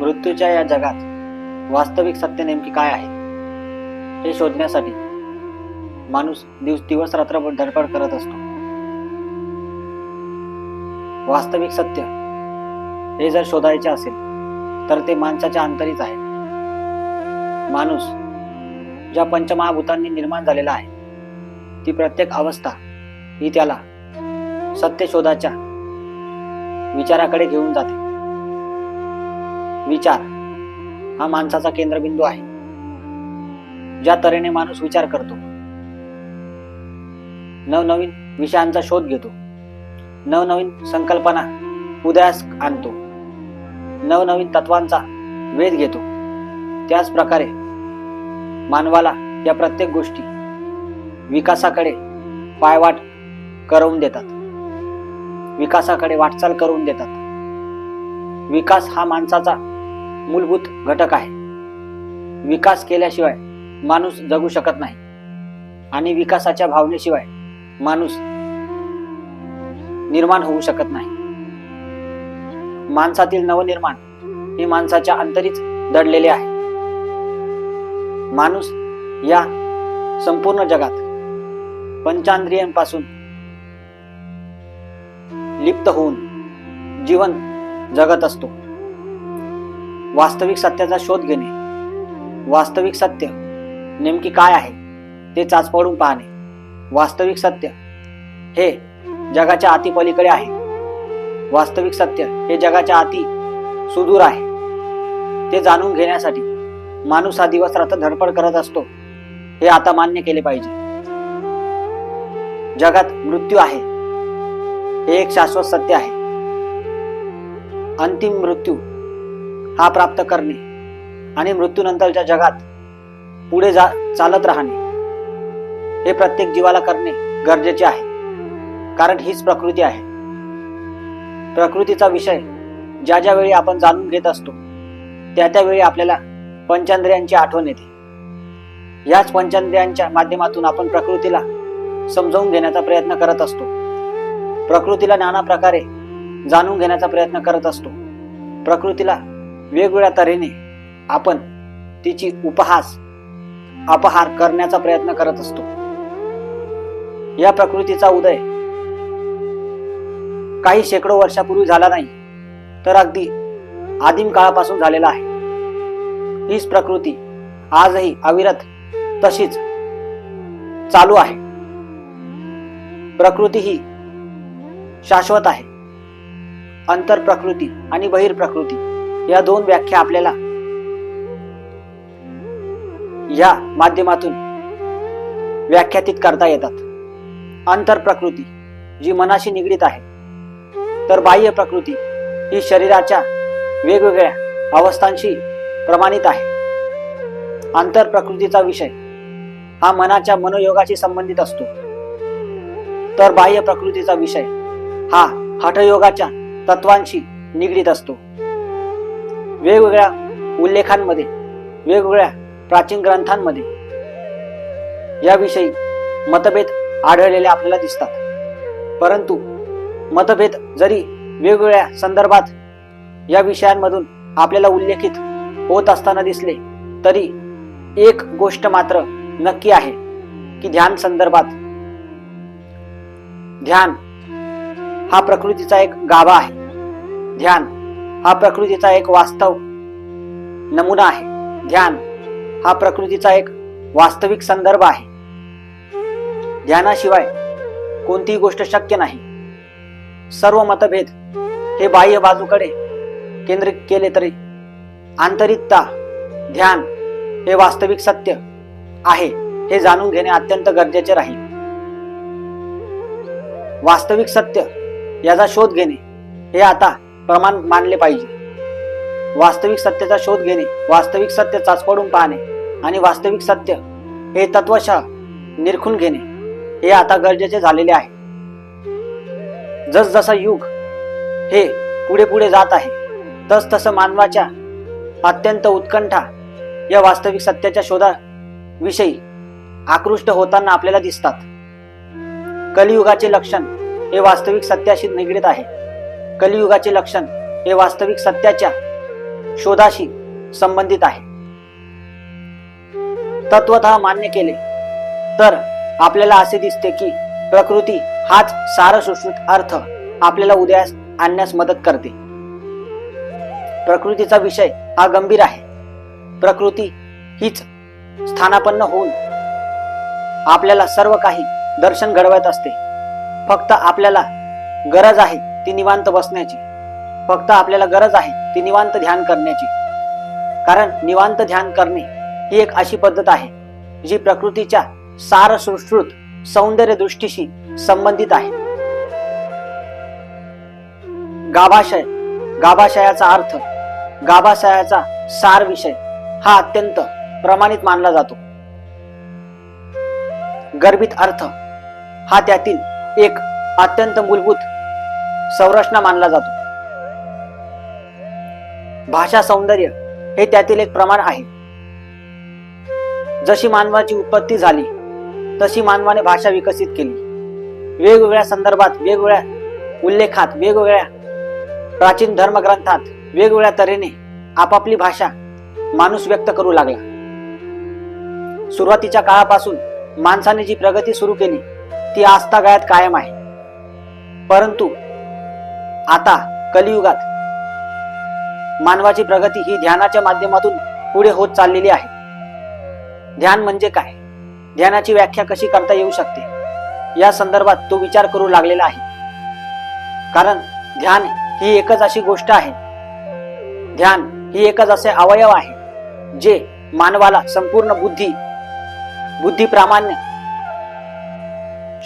मृत्यूच्या या जगात वास्तविक सत्य नेमकी काय आहे हे शोधण्यासाठी माणूस दिवस रात्रभर धडपड करत असतो. वास्तविक सत्य हे जर शोधायचे असेल तर ते माणसाच्या अंतरीच आहे. माणूस ज्या पंचमहाभूतांनी निर्माण झालेला आहे ती प्रत्येक अवस्था ही त्याला सत्य शोधाच्या विचाराकडे घेऊन जाते. विचार हा माणसाचा केंद्रबिंदू आहे. ज्या तऱ्हेने माणूस विचार करतो, नवनवीन विषयांचा शोध घेतो, नवनवीन संकल्पना उदयास आणतो, नवनवीन तत्वांचा वेध घेतो, त्याच प्रकारे मानवाला या प्रत्येक गोष्टी विकासाकडे पायवाट करवून देतात, विकासाकडे वाटचाल करून देतात. विकास हा माणसाचा मूलभूत घटक आहे. विकास केल्याशिवाय माणूस जगू शकत नाही आणि विकासाच्या भावनेशिवाय माणूस निर्माण होऊ शकत नाही. माणसातील नवनिर्माण हे माणसाच्या अंतरीच दडलेले आहे. माणूस या संपूर्ण जगात पंचेंद्रियांपासून लिप्त होऊन जीवन जगत असतो. वास्तविक सत्याचा शोध घेणे, वास्तविक सत्य नेमकी काय आहे ते चाचपडून पाहणे, वास्तविक सत्य हे जगाच्या अति पलीकडे आहे, वास्तविक सत्य हे जगाच्या अति सुदूर आहे, ते जाणून घेण्यासाठी माणूस हा दिवस रात्र धडपड करत असतो. हे आता मान्य केले पाहिजे. जगात मृत्यू आहे हे एक शाश्वत सत्य आहे. अंतिम मृत्यू हा प्राप्त करणे आणि मृत्यूनंतरच्या जगात पुढे चालत राहणे हे प्रत्येक जीवाला करणे गरजेचे आहे. कारण हीच प्रकृती आहे. प्रकृतीचा विषय ज्या ज्या वेळी आपण जाणून घेत असतो त्या त्यावेळी आपल्याला पंचेंद्रियांची आठवण येते. याच पंचेंद्रियांच्या माध्यमातून आपण प्रकृतीला समजावून घेण्याचा प्रयत्न करत असतो. प्रकृतीला नाना प्रकारे जाणून घेण्याचा प्रयत्न करत असतो. प्रकृतीला वेगवेगळ्या तऱ्हेने आपण तिची अपहार करण्याचा प्रयत्न करत असतो. या प्रकृतीचा उदय काही शेकडो वर्षापूर्वी झाला नाही तर अगदी आदिम काळापासून झालेला आहे. हीच प्रकृती आजही अविरत तशीच चालू आहे. प्रकृती ही शाश्वत आहे. अंतर प्रकृती आणि बहिर प्रकृती या दोन व्याख्या आपल्याला या माध्यमातून व्याख्यातित करता येतात. अंतर प्रकृती जी मनाशी निगडीत आहे, तर बाह्य प्रकृती ही शरीराच्या वेगवेगळ्या अवस्थांशी प्रमाणित आहे. अंतर प्रकृतीचा विषय हा मनाच्या मनोयोगाशी संबंधित असतो, तर बाह्य प्रकृतीचा विषय हा हठयोगाच्या तत्वांशी निगडीत असतो. वेगवेगळ्या उल्लेखांमध्ये, वेगवेगळ्या प्राचीन ग्रंथांमध्ये याविषयी मतभेद आढळलेले आपल्याला दिसतात. परंतु मतभेद जरी वेगवेगळ्या संदर्भात या विषयांमधून आपल्याला उल्लेखित होत असताना दिसले तरी एक गोष्ट मात्र नक्की आहे की ध्यान संदर्भात ध्यान हा प्रकृतीचा एक गाभा आहे. ध्यान हा प्रकृतीचा एक वास्तव नमुना आहे. ध्यान हा प्रकृतीचा एक वास्तविक संदर्भ आहे. ध्यानाशिवाय कोणतीही गोष्ट शक्य नाही. सर्व मतभेद हे बाह्य बाजूकडे केंद्रित केले तरी आंतरिकता ध्यान हे वास्तविक सत्य आहे हे जाणून घेणे अत्यंत गरजेचे राहील. वास्तविक सत्य याचा शोध घेणे हे आता प्रमाण मानले पाहिजे. वास्तविक सत्याचा शोध घेणे, वास्तविक सत्य चाचपडून पाहणे आणि वास्तविक सत्य हे तत्वशः निरखून घेणे हे आता गरजेचे झालेले आहे. जसजसा युग हे पुढे पुढे जात आहे तस तसं मानवाच्या अत्यंत उत्कंठा या वास्तविक सत्याच्या शोधाविषयी आकृष्ट होताना आपल्याला दिसतात. कलियुगाचे लक्षण हे वास्तविक सत्याशी निगडीत आहे. कलियुगाचे लक्षण हे वास्तविक सत्याच्या शोधाशी संबंधित आहे. तत्वतः मान्य केले तर आपल्याला असे दिसते की प्रकृती हाच सारसुश्रुत अर्थ आपल्याला उदयास आणण्यास मदत करते. प्रकृतीचा विषय हा गंभीर आहे. प्रकृती हीच स्थानापन्न होऊन आपल्याला सर्व काही दर्शन घडवत असते. फक्त आपल्याला गरज आहे ती निवांत बसण्याची. फक्त आपल्याला गरज आहे ती निवांत ध्यान करण्याची. कारण निवांत ध्यान करणे ही एक अशी पद्धत आहे जी प्रकृतीच्या सारसुश्रुत सौंदर्य दृष्टीशी संबंधित आहे. गाभाशय, गाभाशयाचा अर्थ, गाभाशयाचा सार विषय हा अत्यंत प्रमाणित मानला जातो. गर्भित अर्थ हा त्यातील एक अत्यंत मूलभूत संरचना मानला जातो. भाषा सौंदर्य हे त्यातील एक प्रमाण आहे. जशी मानवाची उत्पत्ती झाली तशी मानवाने भाषा विकसित केली. वेगवेगळ्या संदर्भात, वेगवेगळ्या उल्लेखात, वेगवेगळ्या प्राचीन धर्मग्रंथात वेगवेगळ्या तऱ्हेने आपापली भाषा माणूस व्यक्त करू लागला. सुरुवातीच्या काळापासून माणसाने जी प्रगती सुरू केली ती आजतागायत कायम आहे. परंतु आता कलियुगात मानवाची प्रगती ही ध्यानाच्या माध्यमातून पुढे होत चाललेली आहे. ध्यान म्हणजे काय, ध्यानाची व्याख्या कशी करता येऊ शकते या संदर्भात तो विचार करू लागलेला आहे. कारण ध्यान ही एकच अशी गोष्ट आहे, ध्यान ही एकच असे अवयव आहे जे मानवाला संपूर्ण बुद्धी प्रामाण्य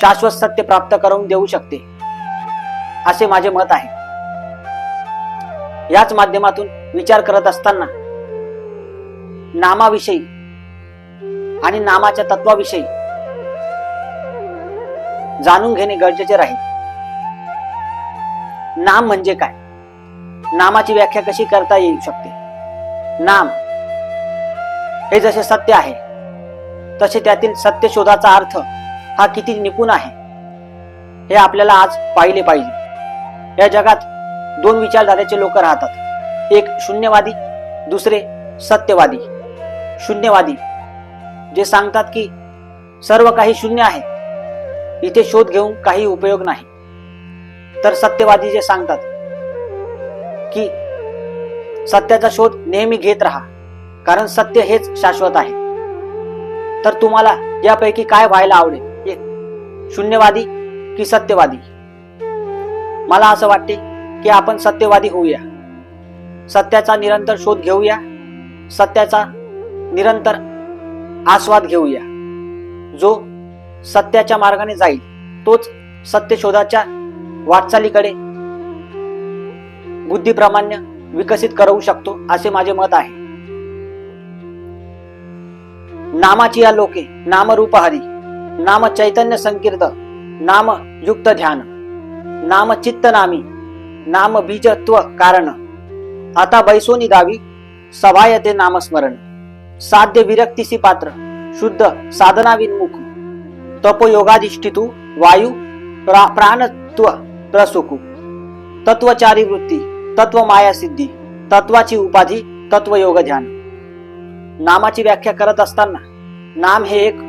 शाश्वत सत्य प्राप्त करून देऊ शकते असे माझे मत आहे. याच माध्यमातून विचार करत असताना नामाविषयी आणि नामाच्या तत्वाविषयी जाणून घेणे गरजेचे राहील. नाम म्हणजे काय, नामाची व्याख्या कशी करता येऊ शकते. नाम हे जसे सत्य आहे तसे त्यातील सत्य शोधाचा अर्थ हा किती निपुण आहे हे आपल्याला आज पाहिले पाहिजे. या जगात दोन विचारधारेचे लोक राहतात, एक शून्यवादी, दुसरे सत्यवादी. शून्यवादी जे सांगतात की सर्व काही शून्य आहे, इथे शोध घेऊन काही उपयोग नाही. तर सत्यवादी जे सांगतात की सत्याचा शोध नेहमी घेत राहा, कारण सत्य हेच शाश्वत आहे. तर तुम्हाला यापैकी काय व्हायला आवडेल, एक शून्यवादी की सत्यवादी? मला असं वाटते की आपण सत्यवादी होऊया. सत्याचा निरंतर शोध घेऊया, सत्याचा निरंतर आस्वाद घेऊया. जो सत्याच्या मार्गाने जाईल तोच सत्य शोधाच्या वाटचालीकडे बुद्धिप्रामाण्य विकसित करू शकतो असे माझे मत आहे. नामाची या लोके नामरूप हरी, नाम चैतन्य संकीर्त, नाम युक्त ध्यान, नाम चित्त नामी, नाम बीजत्व कारण, आता बैसोनी दावी सभायते नामस्मरण, साध्य विरक्तीसी पात्र, शुद्ध साधना विन्मुख, तपोयोगाधिष्ठितु वायू प्राणत्व प्रसुकु, तत्वचारी वृत्ती, तत्व माया सिद्धी, तत्वाची उपाधी, तत्वयोग ध्यान. नामाची व्याख्या करत असताना नाम हे एक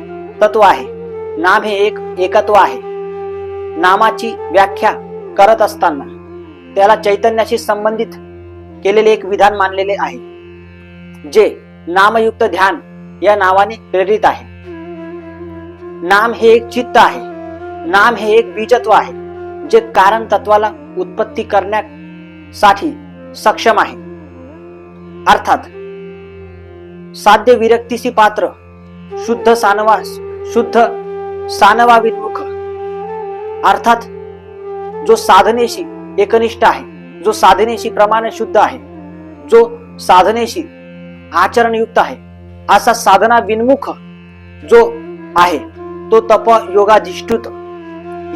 तत्व आहे, नाम हे एक एकत्व आहे. नामाची व्याख्या करत असताना त्याला चैतन्याशी संबंधित केलेले एक विधान मानलेले आहे, जे नामयुक्त ध्यान या नावाने प्रेरित आहे. नाम हे एक चित्त आहे, नाम हे एक बीजत्व आहे जे कारण तत्वाला उत्पत्ती करण्यासाठी सक्षम आहे. अर्थात साध्य विरक्तीसी पात्र, शुद्ध सानवा विन्मुख, अर्थात जो साधनेशी एकनिष्ठ आहे, जो साधनेशी प्रमाण शुद्ध आहे, जो साधनेशी आचरणयुक्त आहे, असा साधना विन्मुख जो आहे तो तप योगाधिष्ठित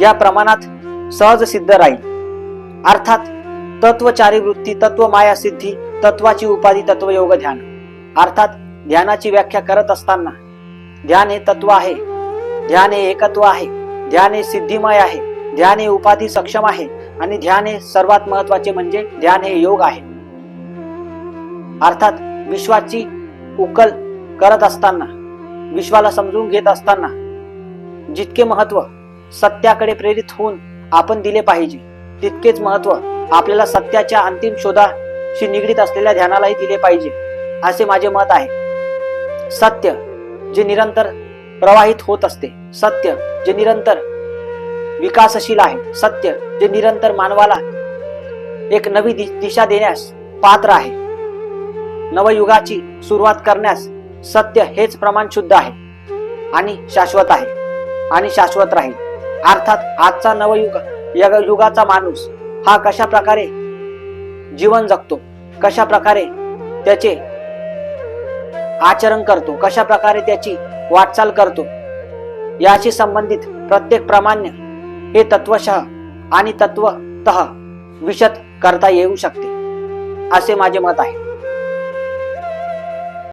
या प्रमाणात सहज सिद्ध राहील. अर्थात तत्वचारी वृत्ती, तत्व माया सिद्धी, तत्वाची उपाधी, तत्वयोग ध्यान. अर्थात ध्यानाची व्याख्या करत असताना ध्यान हे तत्व आहे, ध्यान हे एकत्व आहे, ध्यान हे सिद्धिमय आहे, ध्यान हे उपाधी सक्षम आहे आणि ध्यान हे सर्वात महत्वाचे म्हणजे ध्यान हे योग आहे. अर्थात विश्वाची उकल करत असताना, विश्वाला समजून घेत असताना जितके महत्व सत्याकडे प्रेरित होऊन आपण दिले पाहिजे, तितकेच महत्व आपल्याला सत्याच्या अंतिम शोधाशी निगडीत असलेल्या ध्यानालाही दिले पाहिजे, असे माझे मत आहे. सत्य जे निरंतर प्रवाहित होत असते, सत्य जे निरंतर विकासशील आहे, सत्य जे निरंतर मानवाला एक नवी दिशा देण्यास पात्र आहे, नवयुगाची सुरुवात करण्यास सत्य हेच प्रमाण शुद्ध आहे आणि शाश्वत आहे आणि शाश्वत राहील. अर्थात आजचा नवयुग युगाचा माणूस हा कशा प्रकारे जीवन जगतो, कशा प्रकारे त्याचे आचरण करतो, कशा प्रकारे त्याची वाटचाल करतो, याशी संबंधित प्रत्येक प्रामाण्य हे तत्वशः आणि तत्वतः विशद करता येऊ शकते, असे माझे मत आहे.